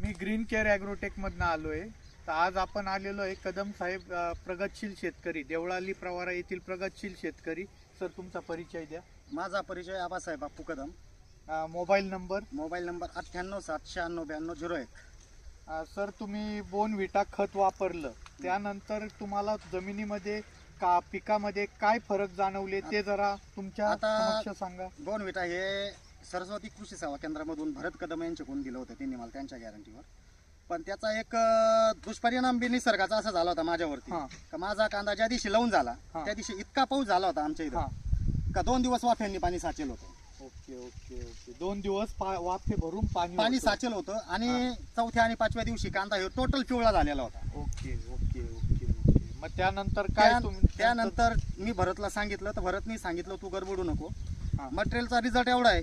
मी green care agrotech मधनं आलोय. तर आज आपण आलेलो आहे कदम साहेब प्रगतशील शेतकरी, देवळाली प्रवारा येथील प्रगतशील शेतकरी. सर तुमचा परिचय द्या. माझा परिचय Abasaheb Bapu Kadam. Mobile number 9876969201. Sir तुम्ही बोनविटा खत वापरलं त्यानंतर तुम्हाला जमिनीमध्ये का पिकामध्ये काय फरक जाणवले ते जरा तुमच्या समक्ष सांगा. बोनविटा हे सरस्वती कृषी सेवा केंद्रामधून भरत कदम यांच्याकडून दिलं होतं त्यांनी मला, त्यांच्या गॅरंटीवर. पण त्याचा एक दुष्परिणाम बी निसर्गाचा असा झाला होता माझ्यावरती का माझा कांदा ज्या दिवशी लावून झाला त्या दिवशी इतका पाऊस झाला होता आमच्या इथं का 2 दिवस वाफ्यांनी पाणी साचेल होतं. ओके ओके ओके 2 दिवस वाफे भरून पाणी साचेल होतं आणि चौथ्या आणि 5व्या दिवशी कांदा हे टोटल पिवळा झालेला होता. Okay okay okay okay. मग त्यानंतर काय त्यानंतर मी भरतला सांगितलं तर भरतनी सांगितलं तू गडबडू नको, मटेरियलचा रिझल्ट एवढा आहे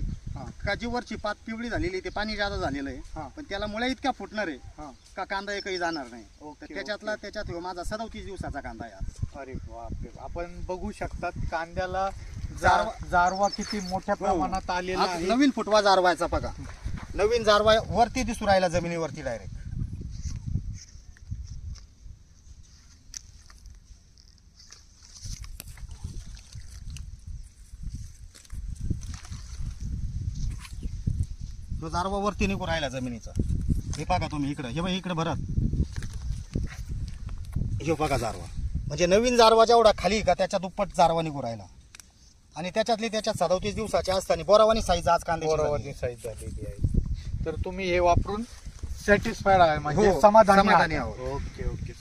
का जी वरची पात पिवळी झालेली ते पाणी जादा झालेलं आहे पण त्याला मुळे इतक्या फुटणार आहे का कांदा एकही जाणार नाही. त्याच्यात माझा 37 दिवसाचा कांदा आहे. अरे बापरे, आपण बघू शकतात कांद्याला जारवा किती मोठ्या प्रमाणात आलेला आहे. नवीन फुटवा जारवायचा बघा, नवीन जारवा वरती दिसू राहिला जमिनीवरती डायरेक्ट. तो जारवा वरती निघू राहिला जमिनीचा. हे बघा तुम्ही इकडे, हे बघा इकडे भरत, हे बघा जारवा म्हणजे नवीन जारवा जेवढा खाली का त्याच्या दुप्पट जारवा निघू राहिला. आणि त्याच्यातली त्याच्यात 37 दिवसाच्या असताना बोरावानी साईज आज कांद्याची साईज झालेली आहे. तर तुम्ही हे वापरून सॅटिस्फाईड आहे म्हणजे समाधानी आहात. आहोत. Okay okay.